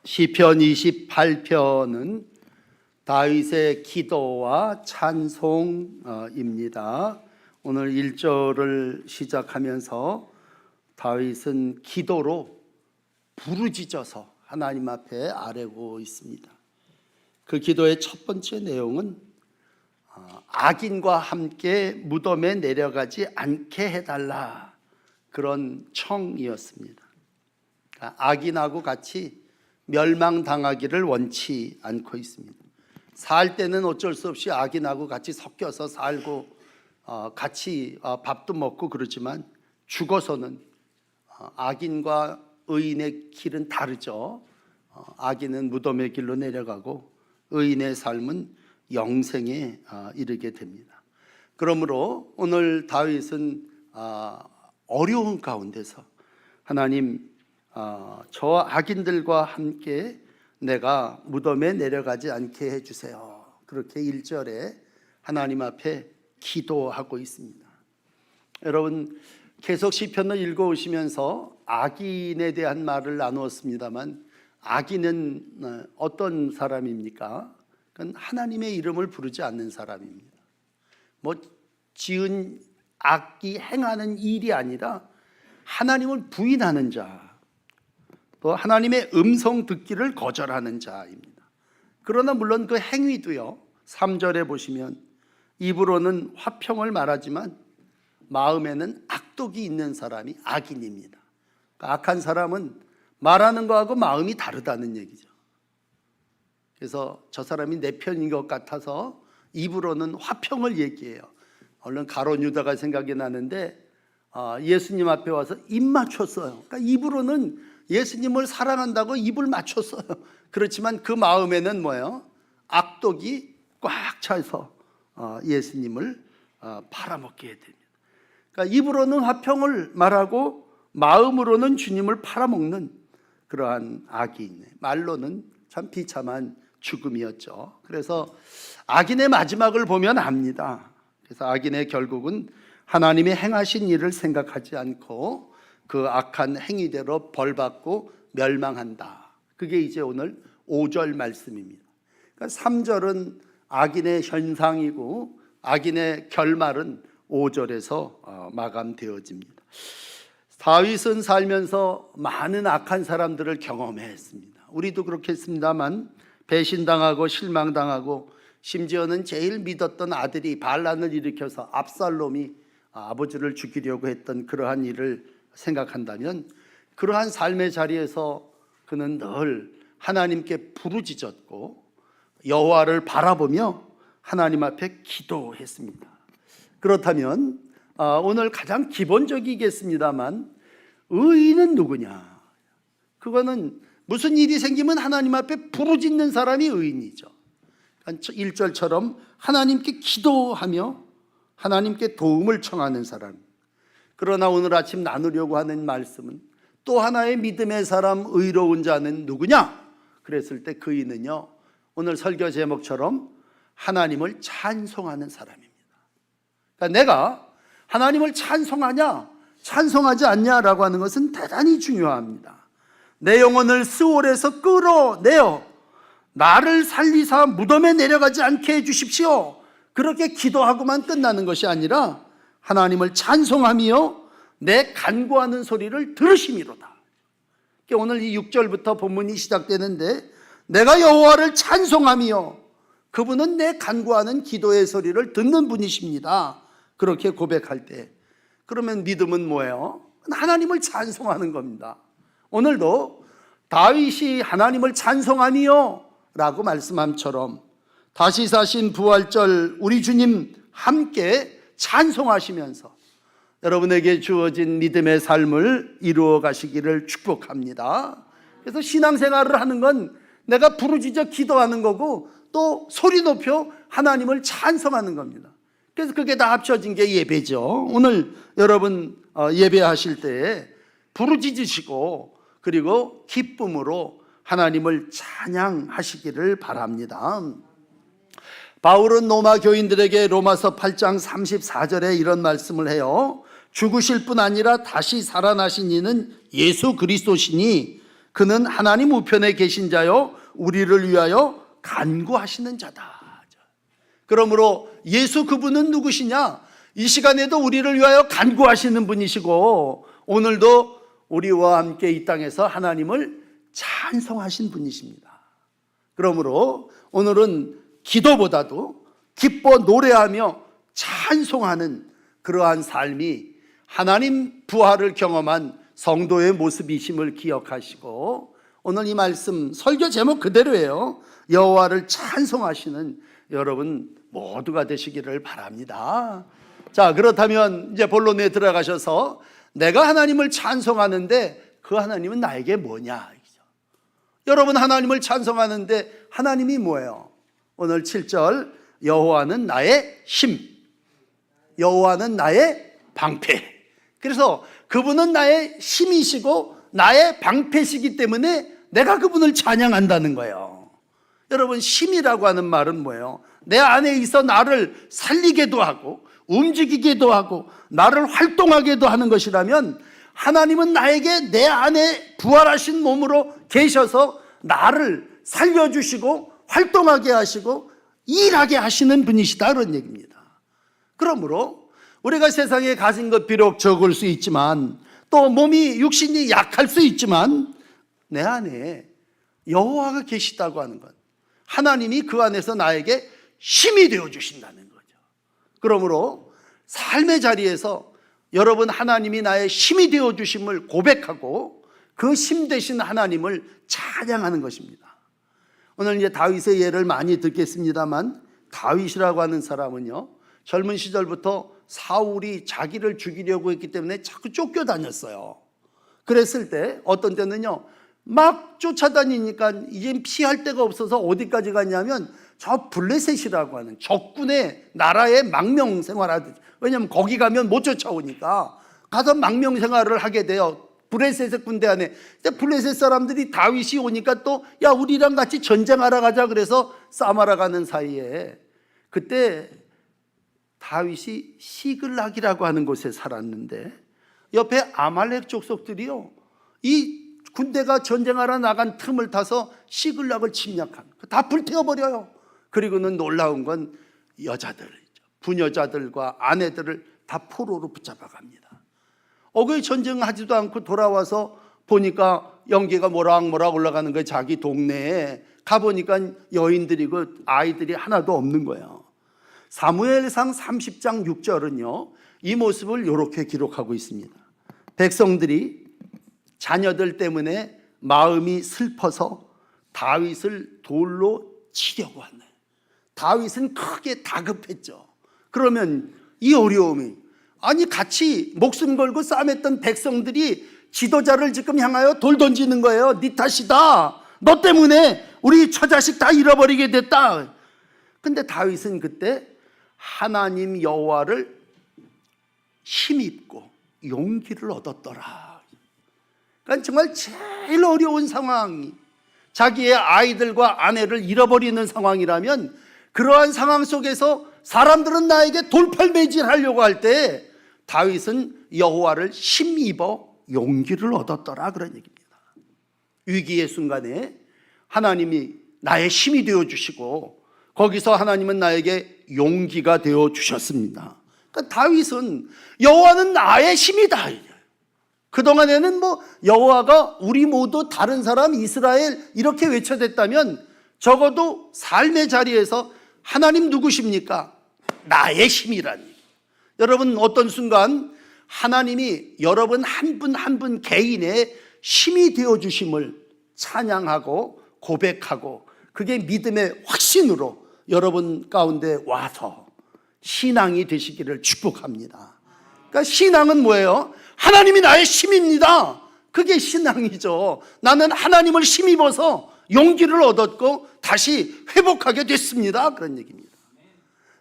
시편 28편은 다윗의 기도와 찬송입니다. 오늘 1절을 시작하면서 다윗은 기도로 부르짖어서 하나님 앞에 아뢰고 있습니다. 그 기도의 첫 번째 내용은 악인과 함께 무덤에 내려가지 않게 해달라, 그런 청이었습니다. 악인하고 같이 멸망당하기를 원치 않고 있습니다. 살 때는 어쩔 수 없이 악인하고 같이 섞여서 살고 같이 밥도 먹고 그러지만 죽어서는 악인과 의인의 길은 다르죠. 악인은 무덤의 길로 내려가고 의인의 삶은 영생에 이르게 됩니다. 그러므로 오늘 다윗은 어려운 가운데서 하나님, 저 악인들과 함께 내가 무덤에 내려가지 않게 해주세요, 그렇게 1절에 하나님 앞에 기도하고 있습니다. 여러분, 계속 시편을 읽어오시면서 악인에 대한 말을 나누었습니다만, 악인은 어떤 사람입니까? 그건 하나님의 이름을 부르지 않는 사람입니다. 지은 악이 행하는 일이 아니라 하나님을 부인하는 자, 또 하나님의 음성 듣기를 거절하는 자입니다. 그러나 물론 그 행위도요, 3절에 보시면 입으로는 화평을 말하지만 마음에는 악독이 있는 사람이 악인입니다. 그러니까 악한 사람은 말하는 거하고 마음이 다르다는 얘기죠. 그래서 저 사람이 내 편인 것 같아서 입으로는 화평을 얘기해요. 얼른 가룟 유다가 생각이 나는데 예수님 앞에 와서 입 맞췄어요. 그러니까 입으로는 예수님을 사랑한다고 입을 맞췄어요. 그렇지만 그 마음에는 뭐예요? 악독이 꽉 차서 예수님을 팔아먹게 됩니다. 그러니까 입으로는 화평을 말하고 마음으로는 주님을 팔아먹는 그러한 악이 있네. 말로는 참 비참한 죽음이었죠. 그래서 악인의 마지막을 보면 압니다. 그래서 악인의 결국은 하나님의 행하신 일을 생각하지 않고 그 악한 행위대로 벌받고 멸망한다. 그게 이제 오늘 5절 말씀입니다. 그러니까 3절은 악인의 현상이고 악인의 결말은 5절에서 마감되어집니다. 다윗은 살면서 많은 악한 사람들을 경험했습니다. 우리도 그렇겠습니다만 배신당하고 실망당하고 심지어는 제일 믿었던 아들이 반란을 일으켜서 압살롬이 아버지를 죽이려고 했던 그러한 일을 생각한다면, 그러한 삶의 자리에서 그는 늘 하나님께 부르짖었고 여호와를 바라보며 하나님 앞에 기도했습니다. 그렇다면 오늘 가장 기본적이겠습니다만, 의인은 누구냐? 그거는 무슨 일이 생기면 하나님 앞에 부르짖는 사람이 의인이죠. 1절처럼 하나님께 기도하며 하나님께 도움을 청하는 사람. 그러나 오늘 아침 나누려고 하는 말씀은 또 하나의 믿음의 사람, 의로운 자는 누구냐? 그랬을 때 그 이는요, 오늘 설교 제목처럼 하나님을 찬송하는 사람입니다. 그러니까 내가 하나님을 찬송하냐 찬송하지 않냐라고 하는 것은 대단히 중요합니다. 내 영혼을 스올에서 끌어내어 나를 살리사 무덤에 내려가지 않게 해주십시오, 그렇게 기도하고만 끝나는 것이 아니라 하나님을 찬송하며 내 간구하는 소리를 들으심이로다. 오늘 이 6절부터 본문이 시작되는데, 내가 여호와를 찬송하며 그분은 내 간구하는 기도의 소리를 듣는 분이십니다, 그렇게 고백할 때, 그러면 믿음은 뭐예요? 하나님을 찬송하는 겁니다. 오늘도 다윗이 하나님을 찬송하며 라고 말씀함처럼 다시 사신 부활절 우리 주님 함께 찬송하시면서 여러분에게 주어진 믿음의 삶을 이루어 가시기를 축복합니다. 그래서 신앙생활을 하는 건 내가 부르짖어 기도하는 거고 또 소리 높여 하나님을 찬송하는 겁니다. 그래서 그게 다 합쳐진 게 예배죠. 오늘 여러분 예배하실 때 부르짖으시고 그리고 기쁨으로 하나님을 찬양하시기를 바랍니다. 바울은 로마 교인들에게 로마서 8장 34절에 이런 말씀을 해요. 죽으실 뿐 아니라 다시 살아나신 이는 예수 그리스도시니 그는 하나님 우편에 계신 자요 우리를 위하여 간구하시는 자다. 그러므로 예수 그분은 누구시냐? 이 시간에도 우리를 위하여 간구하시는 분이시고 오늘도 우리와 함께 이 땅에서 하나님을 찬송하신 분이십니다. 그러므로 오늘은 기도보다도 기뻐 노래하며 찬송하는 그러한 삶이 하나님 부활을 경험한 성도의 모습이심을 기억하시고 오늘 이 말씀 설교 제목 그대로예요. 여호와를 찬송하시는 여러분 모두가 되시기를 바랍니다. 자, 그렇다면 이제 본론에 들어가셔서 내가 하나님을 찬송하는데 그 하나님은 나에게 뭐냐? 여러분 하나님을 찬송하는데 하나님이 뭐예요? 오늘 7절 여호와는 나의 힘, 여호와는 나의 방패. 그래서 그분은 나의 힘이시고 나의 방패시기 때문에 내가 그분을 찬양한다는 거예요. 여러분 힘이라고 하는 말은 뭐예요? 내 안에 있어 나를 살리게도 하고 움직이기도 하고 나를 활동하게도 하는 것이라면 하나님은 나에게 내 안에 부활하신 몸으로 계셔서 나를 살려주시고 활동하게 하시고 일하게 하시는 분이시다 그런 얘기입니다. 그러므로 우리가 세상에 가진 것 비록 적을 수 있지만 또 몸이 육신이 약할 수 있지만 내 안에 여호와가 계시다고 하는 것, 하나님이 그 안에서 나에게 힘이 되어 주신다는 거죠. 그러므로 삶의 자리에서 여러분 하나님이 나의 힘이 되어 주심을 고백하고 그 힘 되신 하나님을 찬양하는 것입니다. 오늘 이제 다윗의 예를 많이 듣겠습니다만 다윗이라고 하는 사람은요 젊은 시절부터 사울이 자기를 죽이려고 했기 때문에 자꾸 쫓겨다녔어요. 그랬을 때 어떤 때는요 막 쫓아다니니까 이제 피할 데가 없어서 어디까지 갔냐면 저 블레셋이라고 하는 적군의 나라에 망명 생활하듯, 왜냐하면 거기 가면 못 쫓아오니까 가서 망명 생활을 하게 돼요. 블레셋의 군대 안에. 블레셋 사람들이 다윗이 오니까 또 야 우리랑 같이 전쟁하러 가자 그래서 싸움하러 가는 사이에 그때 다윗이 시글락이라고 하는 곳에 살았는데 옆에 아말렉 족속들이요 이 군대가 전쟁하러 나간 틈을 타서 시글락을 침략한, 다 불태워버려요. 그리고는 놀라운 건 여자들, 부녀자들과 아내들을 다 포로로 붙잡아갑니다. 그 전쟁하지도 않고 돌아와서 보니까 연기가 모락모락 올라가는 거예요. 자기 동네에 가보니까 여인들이고 아이들이 하나도 없는 거예요. 사무엘상 30장 6절은요 이 모습을 이렇게 기록하고 있습니다. 백성들이 자녀들 때문에 마음이 슬퍼서 다윗을 돌로 치려고 하네. 다윗은 크게 다급했죠. 그러면 이 어려움이, 아니 같이 목숨 걸고 싸움했던 백성들이 지도자를 지금 향하여 돌 던지는 거예요. 네 탓이다. 너 때문에 우리 처자식 다 잃어버리게 됐다. 근데 다윗은 그때 하나님 여호와를 힘입고 용기를 얻었더라. 그러니까 정말 제일 어려운 상황이 자기의 아이들과 아내를 잃어버리는 상황이라면 그러한 상황 속에서 사람들은 나에게 돌팔매질하려고 할 때 다윗은 여호와를 힘입어 용기를 얻었더라 그런 얘기입니다. 위기의 순간에 하나님이 나의 힘이 되어주시고 거기서 하나님은 나에게 용기가 되어주셨습니다. 그러니까 다윗은 여호와는 나의 힘이다. 그동안에는 여호와가 우리 모두 다른 사람 이스라엘 이렇게 외쳐댔다면 적어도 삶의 자리에서 하나님 누구십니까? 나의 힘이라니. 여러분 어떤 순간 하나님이 여러분 한 분 한 분 개인의 힘이 되어주심을 찬양하고 고백하고 그게 믿음의 확신으로 여러분 가운데 와서 신앙이 되시기를 축복합니다. 그러니까 신앙은 뭐예요? 하나님이 나의 힘입니다. 그게 신앙이죠. 나는 하나님을 힘입어서 용기를 얻었고 다시 회복하게 됐습니다. 그런 얘기입니다.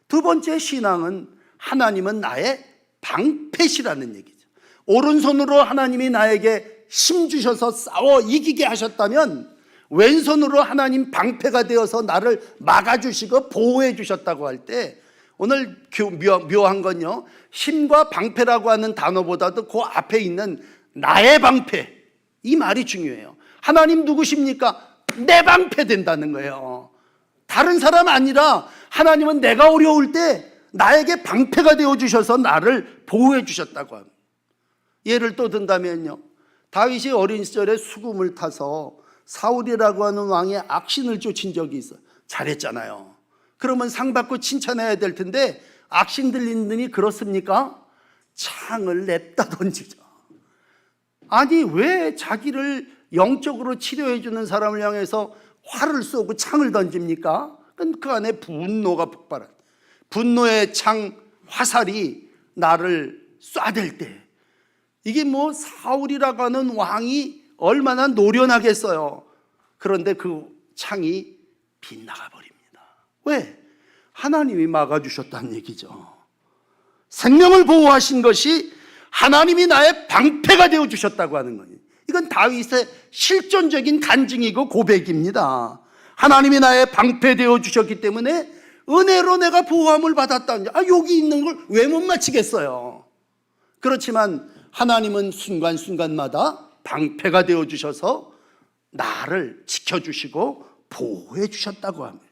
두 번째 신앙은 하나님은 나의 방패시라는 얘기죠. 오른손으로 하나님이 나에게 힘 주셔서 싸워 이기게 하셨다면 왼손으로 하나님 방패가 되어서 나를 막아주시고 보호해 주셨다고 할 때 오늘 묘한 건요 힘과 방패라고 하는 단어보다도 그 앞에 있는 나의 방패, 이 말이 중요해요. 하나님 누구십니까? 내 방패 된다는 거예요. 다른 사람 아니라 하나님은 내가 어려울 때 나에게 방패가 되어주셔서 나를 보호해 주셨다고 합니다. 예를 또 든다면요, 다윗이 어린 시절에 수금을 타서 사울이라고 하는 왕의 악신을 쫓은 적이 있어요. 잘했잖아요. 그러면 상 받고 칭찬해야 될 텐데 악신 들리느니 그렇습니까? 창을 냅다 던지죠. 아니, 왜 자기를 영적으로 치료해 주는 사람을 향해서 활을 쏘고 창을 던집니까? 그 안에 분노가 폭발한, 분노의 창, 화살이 나를 쏴댈 때, 이게 뭐 사울이라고 하는 왕이 얼마나 노련하겠어요. 그런데 그 창이 빗나가 버립니다. 왜? 하나님이 막아주셨다는 얘기죠. 생명을 보호하신 것이 하나님이 나의 방패가 되어주셨다고 하는 거예요. 이건 다윗의 실존적인 간증이고 고백입니다. 하나님이 나의 방패 되어주셨기 때문에 은혜로 내가 보호함을 받았다는, 여기 있는 걸 왜 못 맞히겠어요. 그렇지만 하나님은 순간순간마다 방패가 되어주셔서 나를 지켜주시고 보호해 주셨다고 합니다.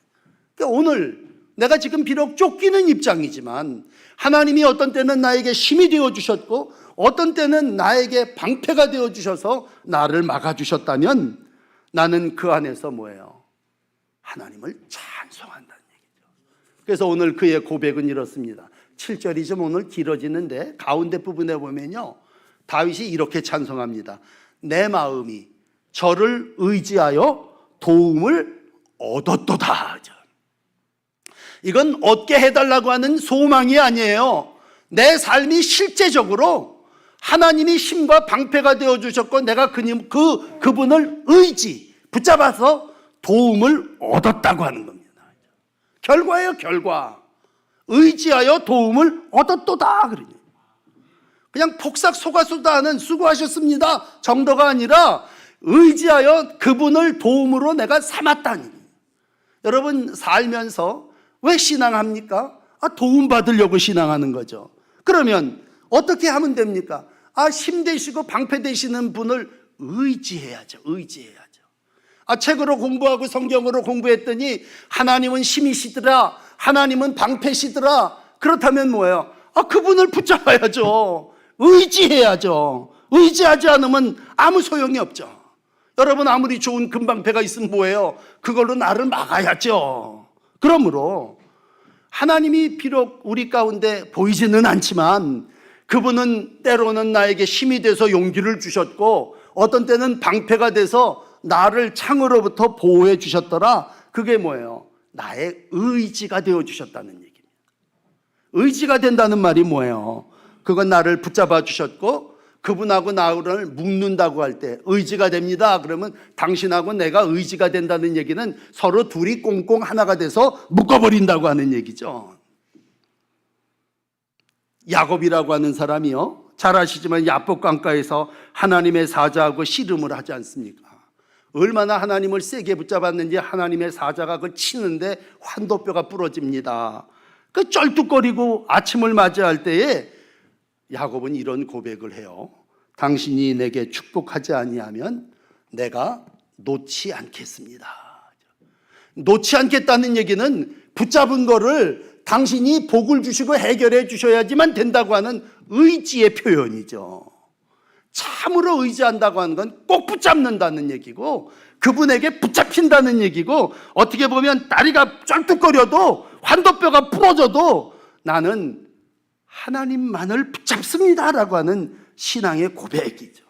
그러니까 오늘 내가 지금 비록 쫓기는 입장이지만 하나님이 어떤 때는 나에게 힘이 되어주셨고 어떤 때는 나에게 방패가 되어주셔서 나를 막아주셨다면 나는 그 안에서 뭐예요? 하나님을 찬송한다는 얘기죠. 그래서 오늘 그의 고백은 이렇습니다. 7절이 좀 오늘 길어지는데 가운데 부분에 보면요, 다윗이 이렇게 찬송합니다. 내 마음이 저를 의지하여 도움을 얻었도다. 이건 얻게 해달라고 하는 소망이 아니에요. 내 삶이 실제적으로 하나님이 힘과 방패가 되어주셨고 내가 그분을 붙잡아서 도움을 얻었다고 하는 겁니다. 결과예요, 결과. 의지하여 도움을 얻었도다. 그냥 폭삭 속았소다 하는 수고하셨습니다 정도가 아니라 의지하여 그분을 도움으로 내가 삼았다니. 여러분 살면서 왜 신앙합니까? 도움받으려고 신앙하는 거죠. 그러면 어떻게 하면 됩니까? 힘 되시고 방패 되시는 분을 의지해야죠. 책으로 공부하고 성경으로 공부했더니 하나님은 힘이시더라, 하나님은 방패시더라. 그렇다면 뭐예요? 그분을 붙잡아야죠. 의지해야죠. 의지하지 않으면 아무 소용이 없죠. 여러분 아무리 좋은 금방패가 있으면 뭐예요? 그걸로 나를 막아야죠. 그러므로 하나님이 비록 우리 가운데 보이지는 않지만 그분은 때로는 나에게 힘이 돼서 용기를 주셨고 어떤 때는 방패가 돼서 나를 창으로부터 보호해 주셨더라. 그게 뭐예요? 나의 의지가 되어 주셨다는 얘기입니다. 의지가 된다는 말이 뭐예요? 그건 나를 붙잡아 주셨고 그분하고 나를 묶는다고 할 때 의지가 됩니다. 그러면 당신하고 내가 의지가 된다는 얘기는 서로 둘이 꽁꽁 하나가 돼서 묶어버린다고 하는 얘기죠. 야곱이라고 하는 사람이요, 잘 아시지만 야복 강가에서 하나님의 사자하고 씨름을 하지 않습니까? 얼마나 하나님을 세게 붙잡았는지 하나님의 사자가 그걸 치는데 환도뼈가 부러집니다. 그 쩔뚝거리고 아침을 맞이할 때에 야곱은 이런 고백을 해요. 당신이 내게 축복하지 아니하면 내가 놓지 않겠습니다. 놓지 않겠다는 얘기는 붙잡은 거를 당신이 복을 주시고 해결해 주셔야지만 된다고 하는 의지의 표현이죠. 참으로 의지한다고 하는 건 꼭 붙잡는다는 얘기고 그분에게 붙잡힌다는 얘기고 어떻게 보면 다리가 쩔뚝거려도 환도뼈가 부러져도 나는 하나님만을 붙잡습니다라고 하는 신앙의 고백이죠.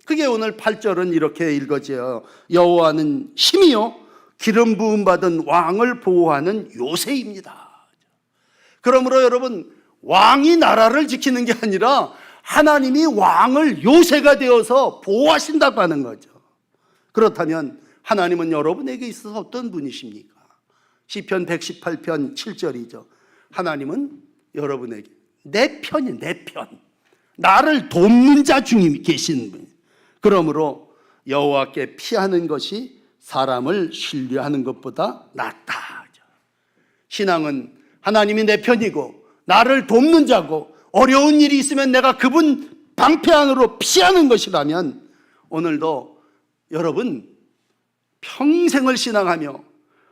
그게 오늘 8절은 이렇게 읽어져요. 여호와는 힘이요 기름 부음 받은 왕을 보호하는 요새입니다. 그러므로 여러분 왕이 나라를 지키는 게 아니라 하나님이 왕을 요새가 되어서 보호하신다고 하는 거죠. 그렇다면 하나님은 여러분에게 있어서 어떤 분이십니까? 시편 118편 7절이죠. 하나님은 여러분에게 내 편이 내 편, 나를 돕는 자 중에 계신 분. 그러므로 여호와께 피하는 것이 사람을 신뢰하는 것보다 낫다. 신앙은 하나님이 내 편이고 나를 돕는 자고 어려운 일이 있으면 내가 그분 방패 안으로 피하는 것이라면 오늘도 여러분 평생을 신앙하며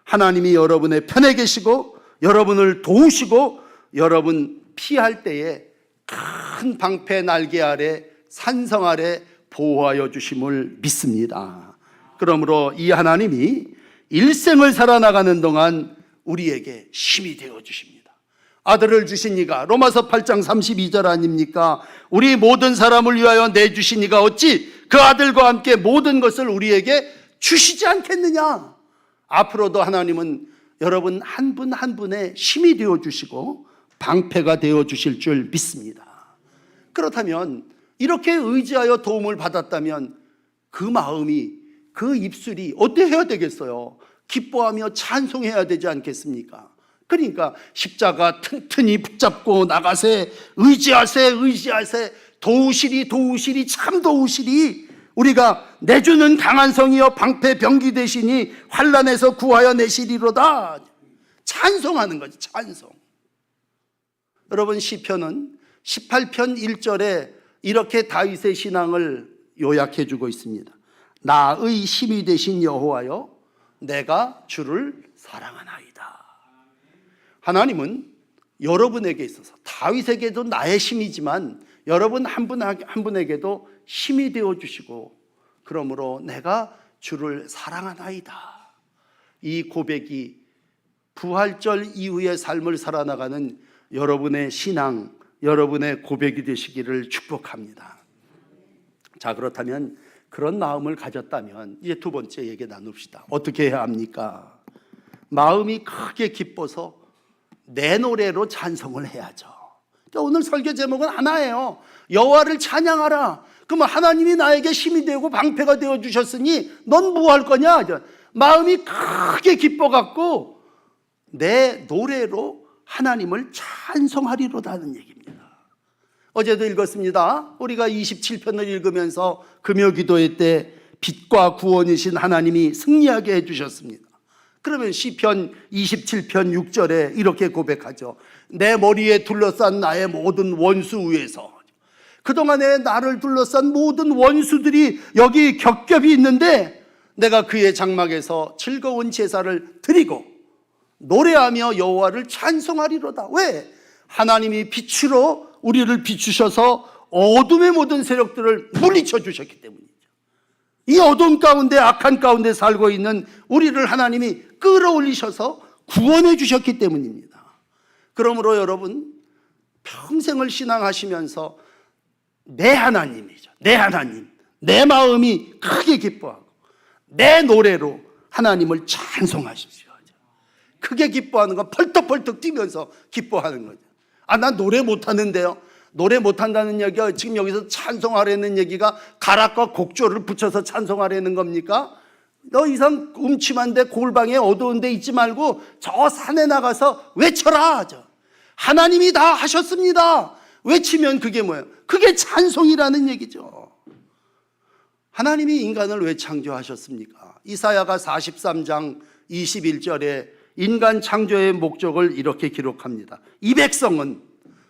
하나님이 여러분의 편에 계시고 여러분을 도우시고 여러분 피할 때에 큰 방패 날개 아래 산성 아래 보호하여 주심을 믿습니다. 그러므로 이 하나님이 일생을 살아나가는 동안 우리에게 힘이 되어 주십니다. 아들을 주시니가 로마서 8장 32절 아닙니까? 우리 모든 사람을 위하여 내주시니가 어찌 그 아들과 함께 모든 것을 우리에게 주시지 않겠느냐. 앞으로도 하나님은 여러분 한 분 한 분의 힘이 되어 주시고 방패가 되어 주실 줄 믿습니다. 그렇다면 이렇게 의지하여 도움을 받았다면 그 마음이, 그 입술이 어때야 되겠어요? 기뻐하며 찬송해야 되지 않겠습니까? 그러니까 십자가 튼튼히 붙잡고 나가세, 의지하세, 의지하세, 도우시리, 도우시리, 참 도우시리. 우리가 내주는 강한 성이여 방패 병기 되시니 환난에서 구하여 내시리로다. 찬송하는 거지, 찬송. 여러분 시편은 18편 1절에 이렇게 다윗의 신앙을 요약해 주고 있습니다. 나의 힘이 되신 여호와여 내가 주를 사랑하나이다. 하나님은 여러분에게 있어서 다윗에게도 나의 힘이지만 여러분 한 분 한 분에게도 힘이 되어 주시고 그러므로 내가 주를 사랑하나이다. 이 고백이 부활절 이후의 삶을 살아나가는 여러분의 신앙, 여러분의 고백이 되시기를 축복합니다. 자, 그렇다면 그런 마음을 가졌다면 이제 두 번째 얘기 나눕시다. 어떻게 해야 합니까? 마음이 크게 기뻐서 내 노래로 찬송을 해야죠. 그러니까 오늘 설교 제목은 하나예요. 여호와를 찬양하라. 그러면 하나님이 나에게 힘이 되고 방패가 되어 주셨으니 넌 뭐 할 거냐? 마음이 크게 기뻐갖고 내 노래로 하나님을 찬송하리로다는 얘기입니다. 어제도 읽었습니다. 우리가 27편을 읽으면서 금요 기도회 때 빛과 구원이신 하나님이 승리하게 해주셨습니다. 그러면 시편 27편 6절에 이렇게 고백하죠. 내 머리에 둘러싼 나의 모든 원수 위에서, 그동안에 나를 둘러싼 모든 원수들이 여기 겹겹이 있는데 내가 그의 장막에서 즐거운 제사를 드리고 노래하며 여호와를 찬송하리로다. 왜? 하나님이 빛으로 우리를 비추셔서 어둠의 모든 세력들을 물리쳐 주셨기 때문이죠. 이 어둠 가운데 악한 가운데 살고 있는 우리를 하나님이 끌어올리셔서 구원해 주셨기 때문입니다. 그러므로 여러분 평생을 신앙하시면서 내 하나님이죠. 내 하나님, 내 마음이 크게 기뻐하고 내 노래로 하나님을 찬송하십시오. 크게 기뻐하는 건 펄떡펄떡 뛰면서 기뻐하는 거죠. 아, 난 노래 못하는데요. 노래 못한다는 얘기가 지금 여기서 찬송하라는 얘기가 가락과 곡조를 붙여서 찬송하라는 겁니까? 너 이상 음침한데 골방에 어두운 데 있지 말고 저 산에 나가서 외쳐라. 하나님이 다 하셨습니다. 외치면 그게 뭐예요? 그게 찬송이라는 얘기죠. 하나님이 인간을 왜 창조하셨습니까? 이사야가 43장 21절에 인간 창조의 목적을 이렇게 기록합니다. 이 백성은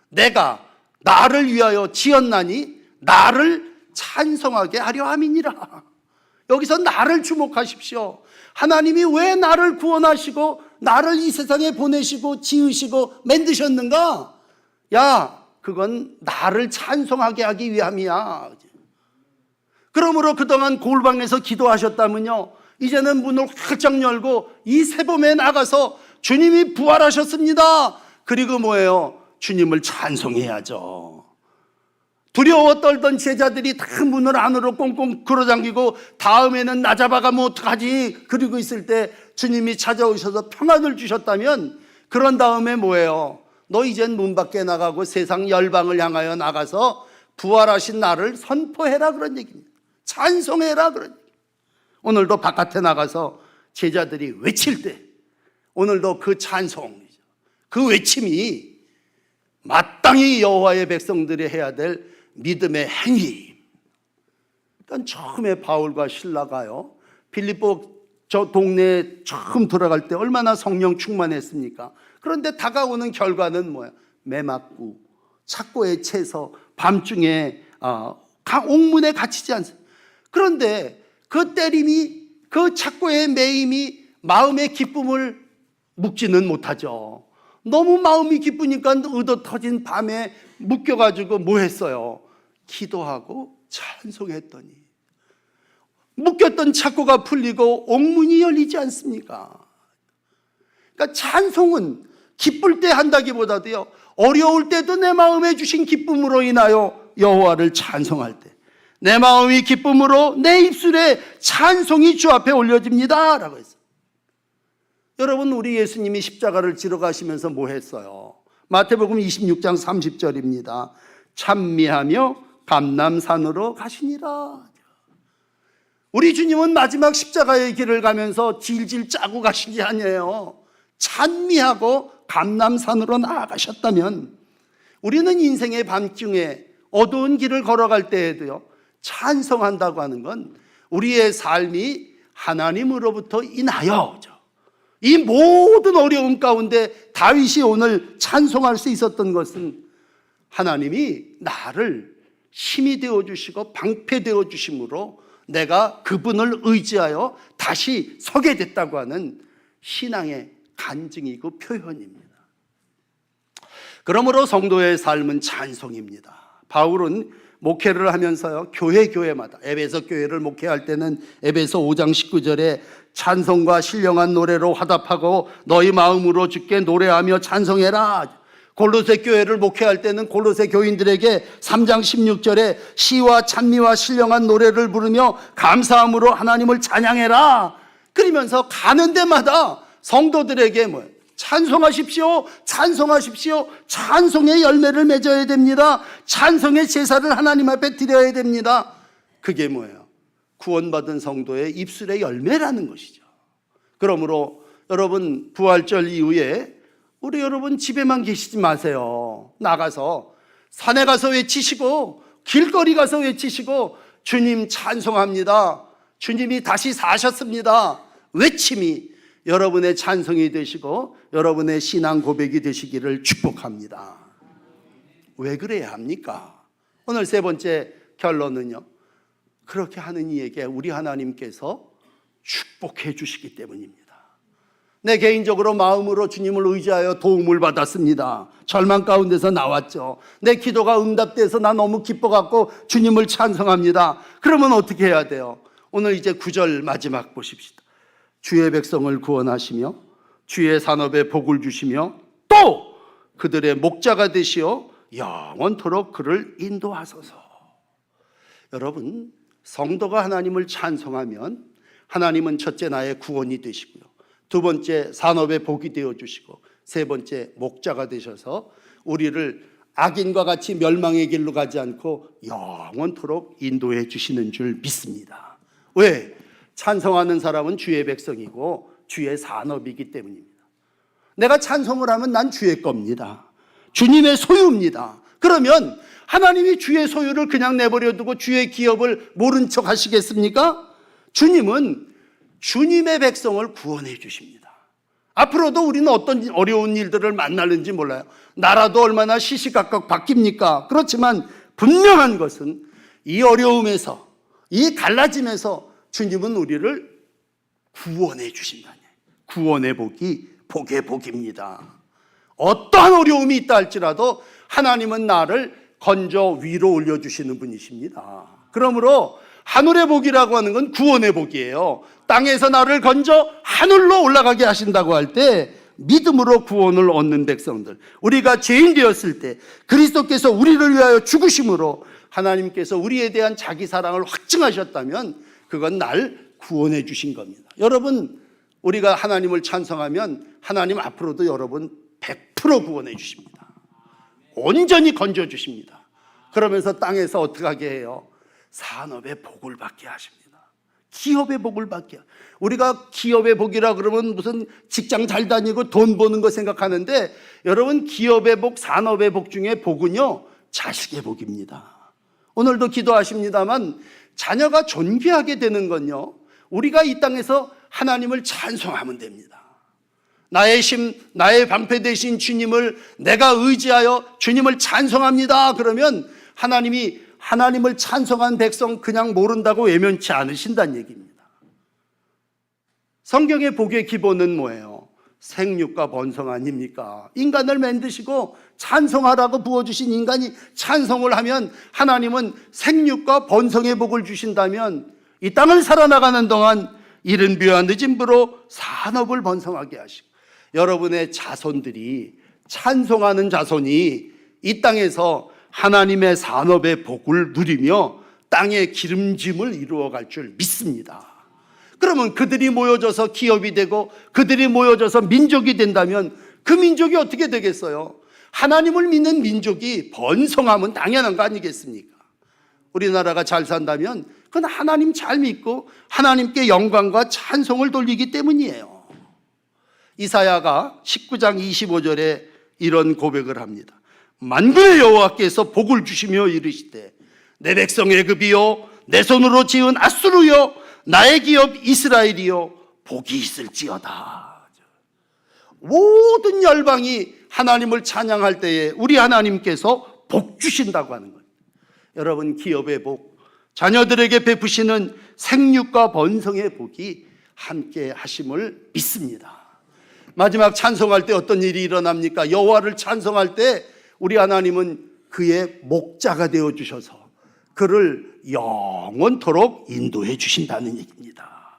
내가 나를 위하여 지었나니 나를 찬송하게 하려 함이니라. 여기서 나를 주목하십시오. 하나님이 왜 나를 구원하시고 나를 이 세상에 보내시고 지으시고 만드셨는가? 야, 그건 나를 찬송하게 하기 위함이야. 그러므로 그동안 골방에서 기도하셨다면요, 이제는 문을 활짝 열고 이 세범에 나가서 주님이 부활하셨습니다. 그리고 뭐예요? 주님을 찬송해야죠. 두려워 떨던 제자들이 다 문을 안으로 꽁꽁 끌어당기고 다음에는 나 잡아가면 어떡하지? 그러고 있을 때 주님이 찾아오셔서 평안을 주셨다면 그런 다음에 뭐예요? 너 이젠 문 밖에 나가고 세상 열방을 향하여 나가서 부활하신 나를 선포해라 그런 얘기입니다. 찬송해라 그런 얘기입니다. 오늘도 바깥에 나가서 제자들이 외칠 때 오늘도 그 찬송, 그 외침이 마땅히 여호와의 백성들이 해야 될 믿음의 행위. 그러니까 처음에 바울과 실라가요, 빌립보 저 동네에 처음 들어갈 때 얼마나 성령 충만했습니까? 그런데 다가오는 결과는 뭐야? 매맞고 착고에 채서 밤중에 옥문에 갇히지 않습니까? 그런데 그 때림이, 그 착고의 매임이 마음의 기쁨을 묶지는 못하죠. 너무 마음이 기쁘니까 의도 터진 밤에 묶여가지고 뭐 했어요? 기도하고 찬송했더니 묶였던 착고가 풀리고 옥문이 열리지 않습니까? 그러니까 찬송은 기쁠 때 한다기보다도요, 어려울 때도 내 마음에 주신 기쁨으로 인하여 여호와를 찬송할 때 내 마음이 기쁨으로 내 입술에 찬송이 주 앞에 올려집니다 라고 했어요. 여러분, 우리 예수님이 십자가를 지러 가시면서 뭐 했어요? 마태복음 26장 30절입니다. 찬미하며 감람산으로 가시니라. 우리 주님은 마지막 십자가의 길을 가면서 질질 짜고 가신 게 아니에요. 찬미하고 감람산으로 나아가셨다면 우리는 인생의 밤중에 어두운 길을 걸어갈 때에도요, 찬송한다고 하는 건 우리의 삶이 하나님으로부터 인하여죠. 이 모든 어려움 가운데 다윗이 오늘 찬송할 수 있었던 것은 하나님이 나를 힘이 되어주시고 방패 되어주심으로 내가 그분을 의지하여 다시 서게 됐다고 하는 신앙의 간증이고 표현입니다. 그러므로 성도의 삶은 찬송입니다. 바울은 목회를 하면서요, 교회마다, 에베소 교회를 목회할 때는 에베소 5장 19절에 찬송과 신령한 노래로 화답하고 너희 마음으로 주께 노래하며 찬송해라. 골로새 교회를 목회할 때는 골로새 교인들에게 3장 16절에 시와 찬미와 신령한 노래를 부르며 감사함으로 하나님을 찬양해라. 그러면서 가는 데마다 성도들에게 뭐예요? 찬송하십시오. 찬송하십시오. 찬송의 열매를 맺어야 됩니다. 찬송의 제사를 하나님 앞에 드려야 됩니다. 그게 뭐예요? 구원받은 성도의 입술의 열매라는 것이죠. 그러므로 여러분, 부활절 이후에 우리 여러분 집에만 계시지 마세요. 나가서 산에 가서 외치시고 길거리 가서 외치시고 주님 찬송합니다. 주님이 다시 사셨습니다. 외침이 여러분의 찬송이 되시고 여러분의 신앙 고백이 되시기를 축복합니다. 왜 그래야 합니까? 오늘 세 번째 결론은요, 그렇게 하는 이에게 우리 하나님께서 축복해 주시기 때문입니다. 내 개인적으로 마음으로 주님을 의지하여 도움을 받았습니다. 절망 가운데서 나왔죠. 내 기도가 응답돼서 나 너무 기뻐갖고 주님을 찬송합니다. 그러면 어떻게 해야 돼요? 오늘 이제 9절 마지막 보십시다. 주의 백성을 구원하시며 주의 산업에 복을 주시며 또 그들의 목자가 되시어 영원토록 그를 인도하소서. 여러분, 성도가 하나님을 찬송하면 하나님은 첫째 나의 구원이 되시고요, 두 번째 산업의 복이 되어주시고 세 번째 목자가 되셔서 우리를 악인과 같이 멸망의 길로 가지 않고 영원토록 인도해 주시는 줄 믿습니다. 왜? 찬송하는 사람은 주의 백성이고 주의 산업이기 때문입니다. 내가 찬송을 하면 난 주의 겁니다. 주님의 소유입니다. 그러면 하나님이 주의 소유를 그냥 내버려 두고 주의 기업을 모른 척 하시겠습니까? 주님은 주님의 백성을 구원해 주십니다. 앞으로도 우리는 어떤 어려운 일들을 만나는지 몰라요. 나라도 얼마나 시시각각 바뀝니까? 그렇지만 분명한 것은 이 어려움에서, 이 갈라짐에서 주님은 우리를 구원해 주신다니. 구원의 복이 복의 복입니다. 어떠한 어려움이 있다 할지라도 하나님은 나를 건져 위로 올려주시는 분이십니다. 그러므로 하늘의 복이라고 하는 건 구원의 복이에요. 땅에서 나를 건져 하늘로 올라가게 하신다고 할 때 믿음으로 구원을 얻는 백성들, 우리가 죄인 되었을 때 그리스도께서 우리를 위하여 죽으심으로 하나님께서 우리에 대한 자기 사랑을 확증하셨다면 그건 날 구원해 주신 겁니다. 여러분, 우리가 하나님을 찬송하면 하나님 앞으로도 여러분 100% 구원해 주십니다. 온전히 건져 주십니다. 그러면서 땅에서 어떻게 하게 해요? 산업의 복을 받게 하십니다. 기업의 복을 받게. 우리가 기업의 복이라 그러면 무슨 직장 잘 다니고 돈 버는 거 생각하는데, 여러분, 기업의 복, 산업의 복 중에 복은요, 자식의 복입니다. 오늘도 기도하십니다만 자녀가 존귀하게 되는 건요, 우리가 이 땅에서 하나님을 찬송하면 됩니다. 나의 힘, 나의 방패 되신 주님을 내가 의지하여 주님을 찬송합니다. 그러면 하나님이 하나님을 찬송한 백성 그냥 모른다고 외면치 않으신다는 얘기입니다. 성경의 복의 기본은 뭐예요? 생육과 번성 아닙니까? 인간을 만드시고 찬송하라고 부어주신 인간이 찬송을 하면 하나님은 생육과 번성의 복을 주신다면 이 땅을 살아나가는 동안 이른 비와 늦은 비로 산업을 번성하게 하시고 여러분의 자손들이 찬송하는 자손이 이 땅에서 하나님의 산업의 복을 누리며 땅의 기름짐을 이루어갈 줄 믿습니다. 그러면 그들이 모여져서 기업이 되고 그들이 모여져서 민족이 된다면 그 민족이 어떻게 되겠어요? 하나님을 믿는 민족이 번성하면 당연한 거 아니겠습니까? 우리나라가 잘 산다면 그건 하나님 잘 믿고 하나님께 영광과 찬송을 돌리기 때문이에요. 이사야가 19장 25절에 이런 고백을 합니다. 만군의 여호와께서 복을 주시며 이르시되 내 백성 애굽이요 내 손으로 지은 앗수르요 나의 기업 이스라엘이요 복이 있을지어다. 모든 열방이 하나님을 찬양할 때에 우리 하나님께서 복 주신다고 하는 거예요. 여러분, 기업의 복, 자녀들에게 베푸시는 생육과 번성의 복이 함께 하심을 믿습니다. 마지막 찬송할 때 어떤 일이 일어납니까? 여호와를 찬송할 때 우리 하나님은 그의 목자가 되어 주셔서 그를 영원토록 인도해 주신다는 얘기입니다.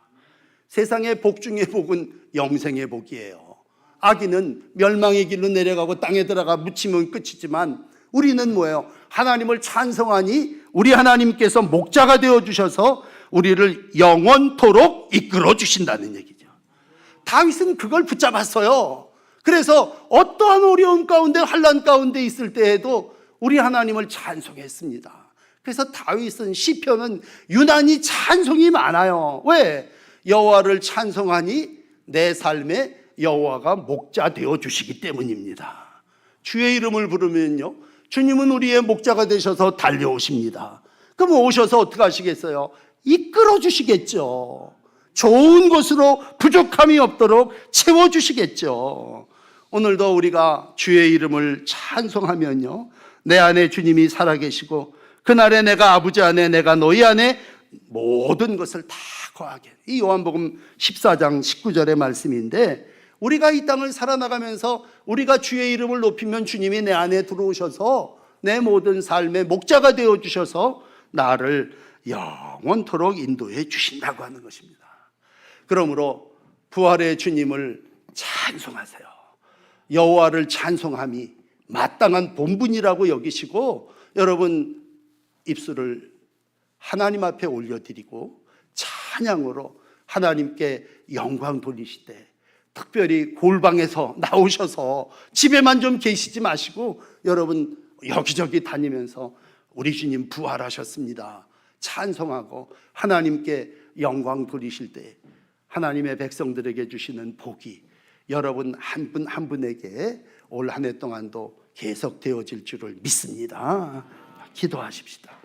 세상의 복 중의 복은 영생의 복이에요. 악인은 멸망의 길로 내려가고 땅에 들어가 묻히면 끝이지만 우리는 뭐예요? 하나님을 찬송하니 우리 하나님께서 목자가 되어 주셔서 우리를 영원토록 이끌어 주신다는 얘기죠. 다윗은 그걸 붙잡았어요. 그래서 어떠한 어려움 가운데 환난 가운데 있을 때에도 우리 하나님을 찬송했습니다. 그래서 다윗은 시편은 유난히 찬송이 많아요. 왜? 여호와를 찬송하니 내 삶에 여호와가 목자 되어 주시기 때문입니다. 주의 이름을 부르면요, 주님은 우리의 목자가 되셔서 달려오십니다. 그럼 오셔서 어떻게 하시겠어요? 이끌어 주시겠죠. 좋은 것으로 부족함이 없도록 채워주시겠죠. 오늘도 우리가 주의 이름을 찬송하면요, 내 안에 주님이 살아계시고 그날에 내가 아버지 안에 내가 너희 안에 모든 것을 다 거하게. 이 요한복음 14장 19절의 말씀인데 우리가 이 땅을 살아나가면서 우리가 주의 이름을 높이면 주님이 내 안에 들어오셔서 내 모든 삶의 목자가 되어주셔서 나를 영원토록 인도해 주신다고 하는 것입니다. 그러므로 부활의 주님을 찬송하세요. 여호와를 찬송함이 마땅한 본분이라고 여기시고 여러분 입술을 하나님 앞에 올려드리고 찬양으로 하나님께 영광 돌리시되 특별히 골방에서 나오셔서 집에만 좀 계시지 마시고 여러분 여기저기 다니면서 우리 주님 부활하셨습니다 찬송하고 하나님께 영광 돌리실 때 하나님의 백성들에게 주시는 복이 여러분 한 분 한 분에게 올 한 해 동안도 계속되어질 줄을 믿습니다. 기도하십시다.